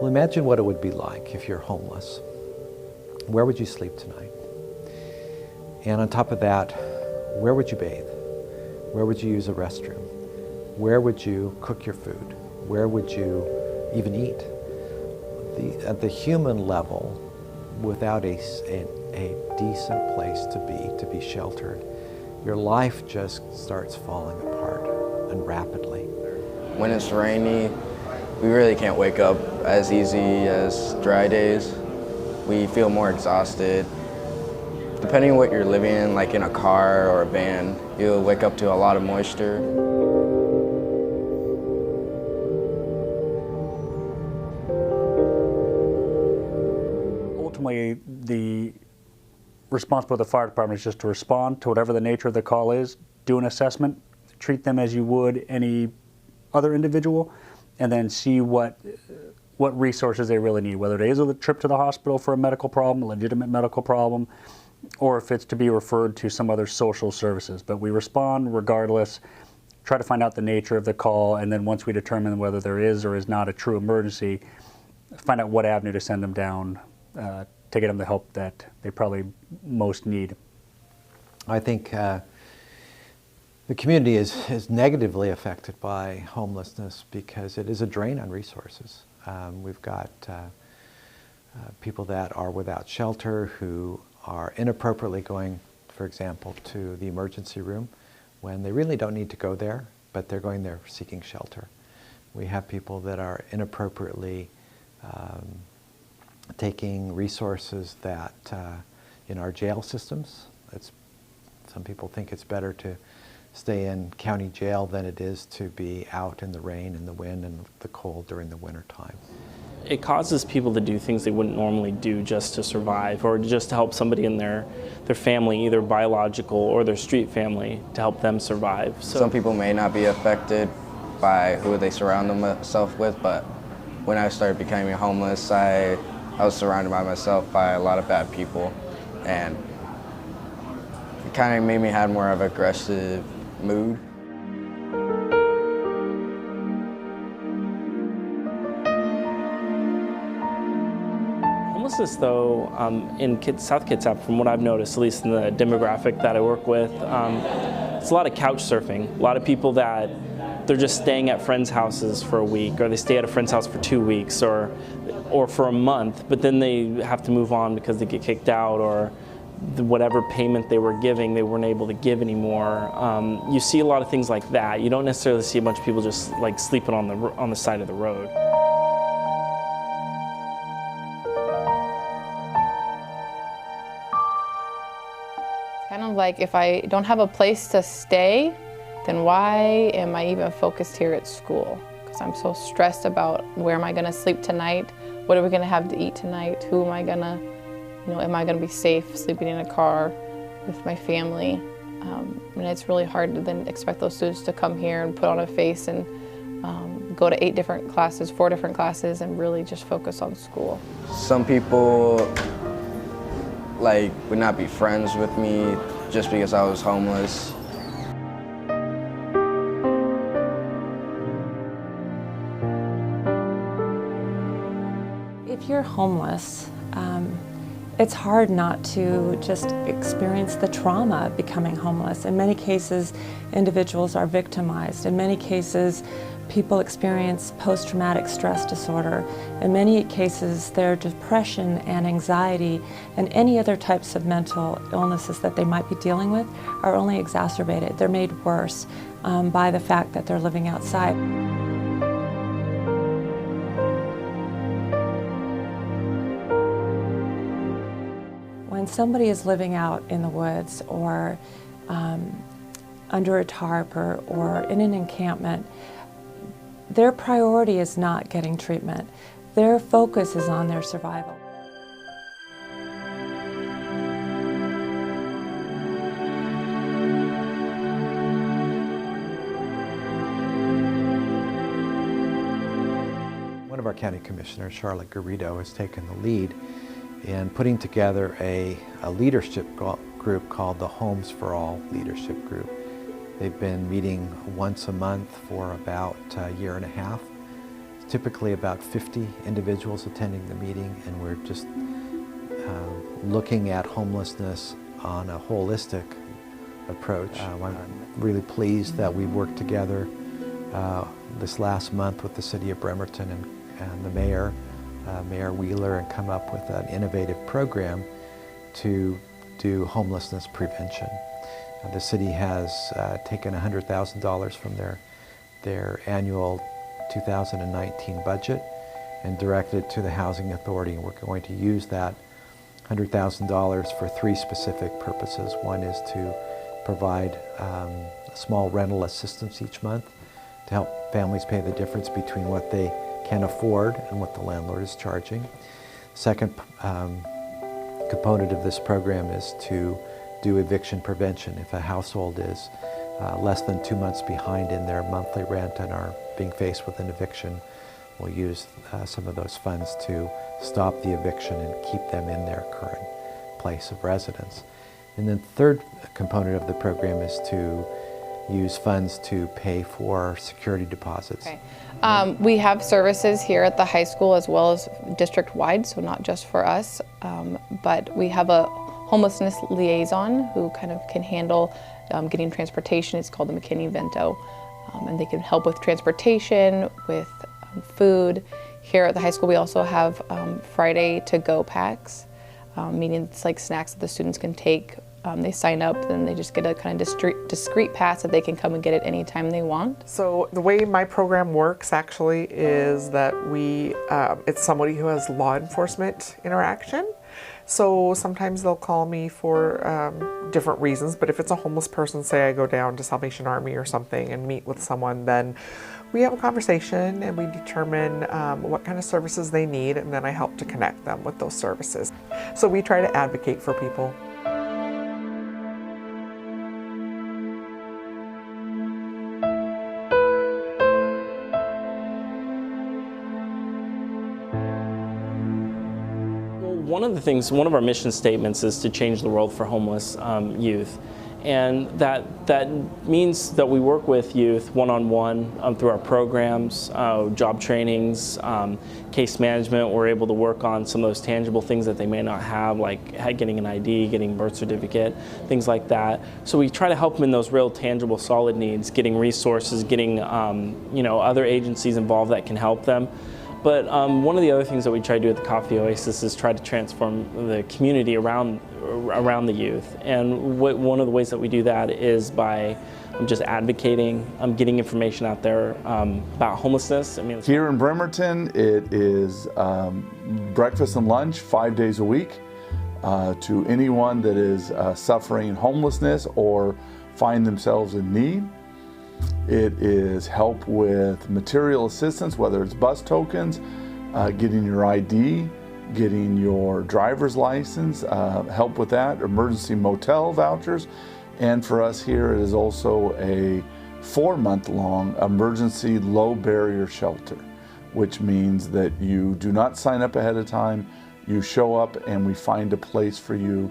Well, imagine what it would be like if you're homeless. Where would you sleep tonight? And on top of that, where would you bathe? Where would you use a restroom? Where would you cook your food? Where would you even eat? At the human level, without a decent place to be sheltered, your life just starts falling apart, and rapidly. When it's rainy, we really can't wake up as easy as dry days. We feel more exhausted. Depending on what you're living in, like in a car or a van, you'll wake up to a lot of moisture. Ultimately, the responsibility of the fire department is just to respond to whatever the nature of the call is, do an assessment, treat them as you would any other individual, and then see what resources they really need, whether it is a trip to the hospital for a medical problem, a legitimate medical problem, or if it's to be referred to some other social services. But we respond regardless, try to find out the nature of the call, and then once we determine whether there is or is not a true emergency, find out what avenue to send them down to get them the help that they probably most need. I think the community is negatively affected by homelessness because it is a drain on resources. We've got people that are without shelter who are inappropriately going, for example, to the emergency room when they really don't need to go there, but they're going there seeking shelter. We have people that are inappropriately taking resources that in our jail systems. Some people think it's better to stay in county jail than it is to be out in the rain and the wind and the cold during the winter time. It causes people to do things they wouldn't normally do just to survive or just to help somebody in their family, either biological or their street family, to help them survive. So some people may not be affected by who they surround themselves with, but when I started becoming homeless, I was surrounded by myself by a lot of bad people, and it kind of made me have more of an aggressive mood. Homelessness, though, in South Kitsap, from what I've noticed, at least in the demographic that I work with, it's a lot of couch surfing. A lot of people that they're just staying at friends' houses for a week, or they stay at a friend's house for 2 weeks, or for a month, but then they have to move on because they get kicked out, or whatever payment they were giving, they weren't able to give anymore. You see a lot of things like that. You don't necessarily see a bunch of people just like sleeping on the side of the road. Kind of like, if I don't have a place to stay, then why am I even focused here at school? Because I'm so stressed about where am I going to sleep tonight, what are we going to have to eat tonight, who am I going to, am I going to be safe sleeping in a car with my family? And it's really hard to then expect those students to come here and put on a face and go to 4 different classes, and really just focus on school. Some people would not be friends with me just because I was homeless. If you're homeless, it's hard not to just experience the trauma of becoming homeless. In many cases, individuals are victimized. In many cases, people experience post-traumatic stress disorder. In many cases, their depression and anxiety and any other types of mental illnesses that they might be dealing with are only exacerbated. They're made worse by the fact that they're living outside. When somebody is living out in the woods or under a tarp or in an encampment, their priority is not getting treatment. Their focus is on their survival. One of our county commissioners, Charlotte Garrido, has taken the lead in putting together a leadership group called the Homes for All Leadership Group. They've been meeting once a month for about a year and a half, typically about 50 individuals attending the meeting, and we're just looking at homelessness on a holistic approach. I'm really pleased that we worked together this last month with the City of Bremerton and the Mayor, Mayor Wheeler, and come up with an innovative program to do homelessness prevention. The city has taken $100,000 from their annual 2019 budget and directed it to the Housing Authority, and we're going to use that $100,000 for three specific purposes. One is to provide small rental assistance each month to help families pay the difference between what they can afford and what the landlord is charging. Second component of this program is to do eviction prevention. If a household is less than 2 months behind in their monthly rent and are being faced with an eviction, we'll use some of those funds to stop the eviction and keep them in their current place of residence. And then third component of the program is to use funds to pay for security deposits. Okay. We have services here at the high school as well as district-wide, so not just for us, but we have a homelessness liaison who kind of can handle getting transportation. It's called the McKinney-Vento, and they can help with transportation, with food. Here at the high school we also have Friday to-go packs, meaning it's like snacks that the students can take. They sign up, then they just get a kind of discreet pass that they can come and get it anytime they want. So the way my program works actually is that it's somebody who has law enforcement interaction. So sometimes they'll call me for different reasons, but if it's a homeless person, say I go down to Salvation Army or something and meet with someone, then we have a conversation and we determine what kind of services they need, and then I help to connect them with those services. So we try to advocate for people. One of our mission statements is to change the world for homeless youth. And that means that we work with youth one-on-one through our programs, job trainings, case management. We're able to work on some of those tangible things that they may not have, like getting an ID, getting a birth certificate, things like that. So we try to help them in those real tangible solid needs, getting resources, getting other agencies involved that can help them. But one of the other things that we try to do at the Coffee Oasis is try to transform the community around the youth. And one of the ways that we do that is by just advocating, getting information out there about homelessness. I mean, here in Bremerton, it is breakfast and lunch 5 days a week to anyone that is suffering homelessness or find themselves in need. It is help with material assistance, whether it's bus tokens, getting your ID, getting your driver's license, help with that, emergency motel vouchers, and for us here it is also a 4-month-long emergency low barrier shelter, which means that you do not sign up ahead of time, you show up and we find a place for you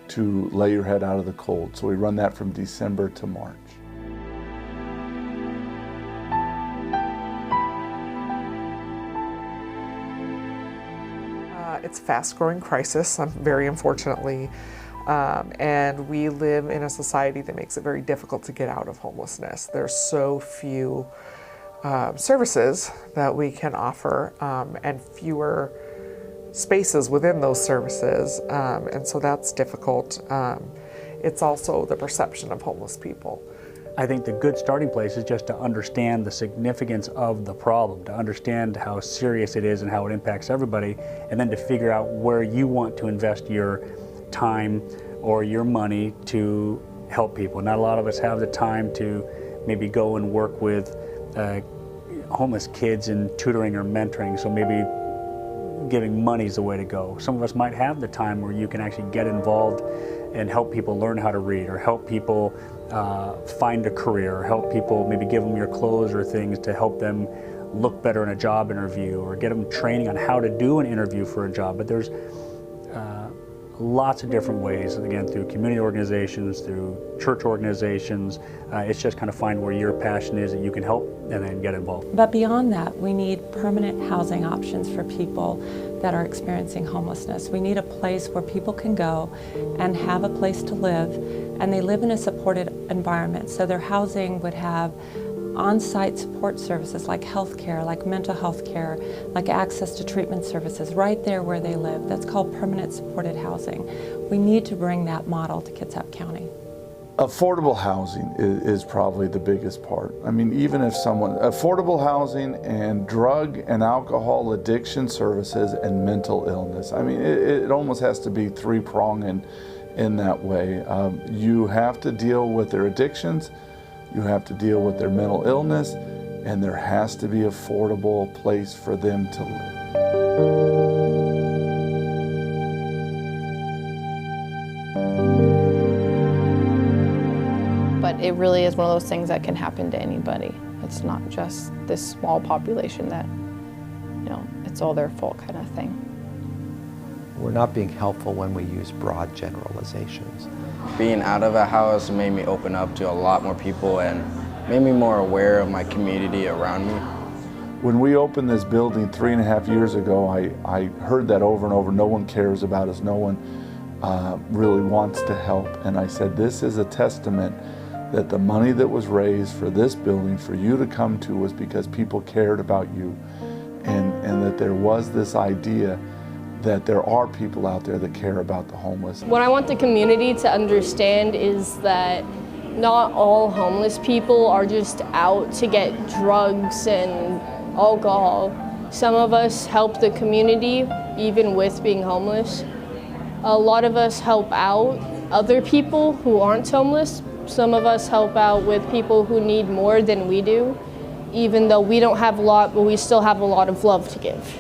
to lay your head out of the cold. So we run that from December to March. It's a fast-growing crisis, very unfortunately, and we live in a society that makes it very difficult to get out of homelessness. There's so few services that we can offer and fewer spaces within those services, and so that's difficult. It's also the perception of homeless people. I think the good starting place is just to understand the significance of the problem, to understand how serious it is and how it impacts everybody, and then to figure out where you want to invest your time or your money to help people. Not a lot of us have the time to maybe go and work with homeless kids in tutoring or mentoring, so maybe giving money is the way to go. Some of us might have the time where you can actually get involved and help people learn how to read, or help people find a career, or help people, maybe give them your clothes or things to help them look better in a job interview, or get them training on how to do an interview for a job. But there's a lots of different ways, again, through community organizations, through church organizations. It's just kind of find where your passion is that you can help and then get involved. But beyond that, we need permanent housing options for people that are experiencing homelessness. We need a place where people can go and have a place to live, and they live in a supported environment. So their housing would have on-site support services like health care, like mental health care, like access to treatment services right there where they live. That's called permanent supported housing. We need to bring that model to Kitsap County. Affordable housing is probably the biggest part. I mean, even if affordable housing and drug and alcohol addiction services and mental illness. I mean, it almost has to be three-pronged in that way. You have to deal with their addictions, you have to deal with their mental illness, and there has to be an affordable place for them to live. But it really is one of those things that can happen to anybody. It's not just this small population that, you know, it's all their fault kind of thing. We're not being helpful when we use broad generalizations. Being out of a house made me open up to a lot more people and made me more aware of my community around me. When we opened this building 3.5 years ago, I heard that over and over. No one cares about us. No one really wants to help. And I said, this is a testament that the money that was raised for this building for you to come to was because people cared about you, and that there was this idea that there are people out there that care about the homeless. What I want the community to understand is that not all homeless people are just out to get drugs and alcohol. Some of us help the community even with being homeless. A lot of us help out other people who aren't homeless. Some of us help out with people who need more than we do. Even though we don't have a lot, but we still have a lot of love to give.